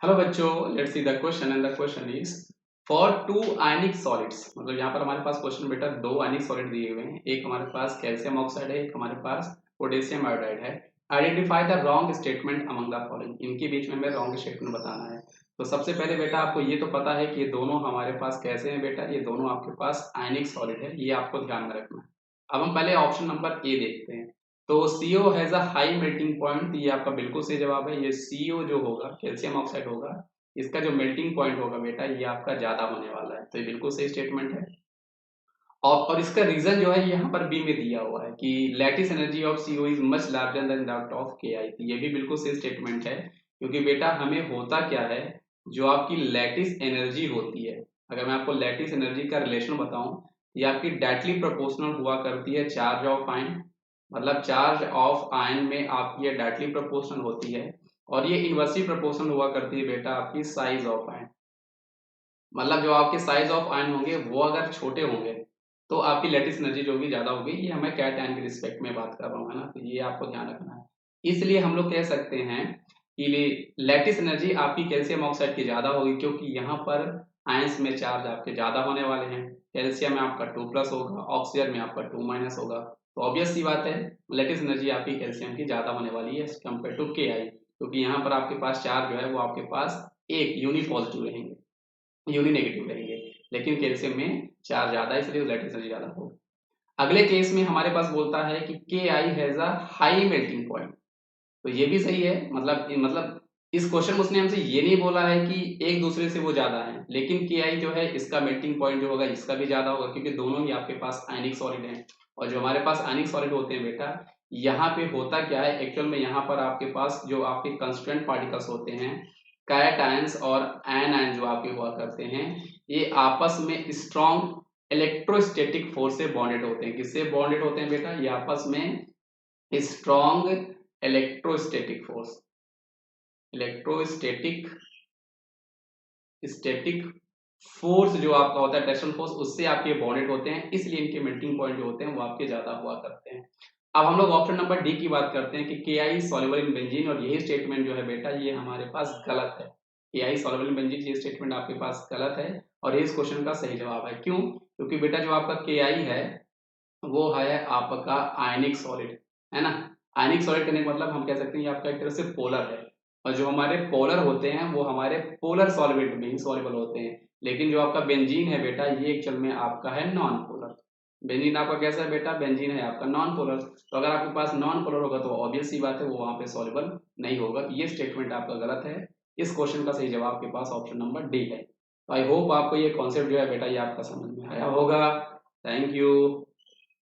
Hello बच्चों, let's see the question and the question is for two ionic solids. मतलब यहाँ पर हमारे पास क्वेश्चन बेटा दो आयनिक सॉलिड दिए हुए हैं। एक हमारे पास कैल्शियम ऑक्साइड है, एक हमारे पास पोटेशियम आयोडाइड है। Identify the wrong statement among the following. इनके बीच में हमें रॉन्ग स्टेटमेंट बताना है। तो सबसे पहले बेटा आपको ये तो पता है कि ये दोनों हमारे पास कैसे हैं बेटा, ये दोनों आपके पास आयनिक सॉलिड है, ये आपको ध्यान में रखना है। अब हम पहले ऑप्शन नंबर ए देखते हैं। तो CO has a high melting point, ये आपका बिल्कुल सही जवाब है। ये CO जो होगा, कैल्शियम ऑक्साइड होगा, इसका जो मेल्टिंग पॉइंट होगा बेटा ये आपका ज्यादा होने वाला है। तो ये बिल्कुल सही स्टेटमेंट है। और इसका रीजन जो है यहाँ पर बी में दिया हुआ है कि lattice energy of CO is much larger than that of KI। ये भी बिल्कुल सही स्टेटमेंट है, क्योंकि बेटा हमें होता क्या है, जो आपकी लैटिस एनर्जी होती है, अगर मैं आपको लैटिस एनर्जी का रिलेशन बताऊं, ये आपकी डायरेक्टली प्रोपोर्शनल हुआ करती है चार्ज ऑफ आयन। मतलब चार्ज ऑफ आयन में आपकी ये डायरेक्टली प्रोपोर्शनल होती है, और ये इनवर्सली प्रोपोर्शनल हुआ करती है बेटा आपकी साइज ऑफ आयन। मतलब जो आपके साइज ऑफ आयन होंगे वो अगर छोटे होंगे तो आपकी लैटिस एनर्जी जो होगी ज्यादा होगी। ये हमें कैट आयन के रिस्पेक्ट में बात कर रहा हूँ, है ना। तो ये आपको ध्यान रखना है। इसलिए हम लोग कह सकते हैं कि लैटिस एनर्जी आपकी कैल्शियम ऑक्साइड की ज्यादा होगी, क्योंकि यहाँ पर आयंस में चार्ज आपके ज्यादा होने वाले हैं। कैल्शियम में आपका 2+ होगा, ऑक्सीजन में आपका 2- होगा। तो ऑब्वियस सी बात है, लैटिस एनर्जी आपकी कैल्शियम की ज्यादा होने वाली है कंपेयर टू KI, क्योंकि यहाँ पर आपके पास चार्ज जो है वो आपके पास एक यूनि पॉजिटिव रहेंगे, यूनि नेगेटिव रहेंगे। लेकिन कैल्शियम में चार्ज ज्यादा है, इसलिए लैटिस एनर्जी ज्यादा होगी। अगले केस में हमारे पास बोलता है कि KI has a high melting point. तो ये भी सही है। मतलब इस क्वेश्चन में उसने हमसे ये नहीं बोला है कि एक दूसरे से वो ज्यादा है, लेकिन KI जो है इसका मेल्टिंग पॉइंट जो होगा इसका भी ज्यादा होगा, क्योंकि दोनों ही आपके पास आयनिक सॉलिड हैं। और जो हमारे पास आयनिक सॉलिड होते हैं बेटा, यहाँ पे होता क्या है एक्चुअल में, यहाँ पर आपके पास जो आपके कंस्टिट्यूएंट पार्टिकल्स होते हैं, कैट आयंस और एन आयन जो आपके हुआ करते हैं, ये आपस में स्ट्रॉन्ग इलेक्ट्रोस्टैटिक फोर्स से बॉन्डेड होते हैं। किससे बॉन्डेड होते हैं बेटा? ये आपस में strong electrostatic force, electrostatic static force जो आपका होता है, टेंशन फोर्स, उससे आपके बॉन्डेड होते हैं। इसलिए इनके मेल्टिंग पॉइंट जो होते हैं वो आपके ज्यादा हुआ करते हैं। अब हम लोग ऑप्शन नंबर डी की बात करते हैं कि KI सॉल्युबल इन बेंजीन, और यही स्टेटमेंट जो है बेटा ये हमारे पास गलत है। KI सॉल्युबल इन बेंजीन ये स्टेटमेंट आपके पास गलत है, और ये इस क्वेश्चन का सही जवाब है। क्यों? क्योंकि बेटा जो आपका KI है वो है आपका आयनिक सॉलिड, है ना। आयनिक सॉलिड करने का मतलब हम कह सकते हैं ये आपका एक तरह से पोलर है, और जो हमारे पोलर होते हैं वो हमारे पोलर सॉल्वेंट में ही सॉल्युबल होते हैं। लेकिन जो आपका बेंजीन है बेटा, ये एक्चुअल में आपका है नॉन पोलर। बेंजीन आपका कैसा है बेटा? बेंजीन है आपका नॉन पोलर। तो अगर आपके पास नॉन पोलर होगा तो ऑब्वियस सी बात है वो वहां पे सॉल्युबल नहीं होगा। ये स्टेटमेंट आपका गलत है। इस क्वेश्चन का सही जवाब आपके पास ऑप्शन नंबर डी है। तो आई होप आपको ये कॉन्सेप्ट जो है बेटा ये आपका समझ में आया होगा। Thank you.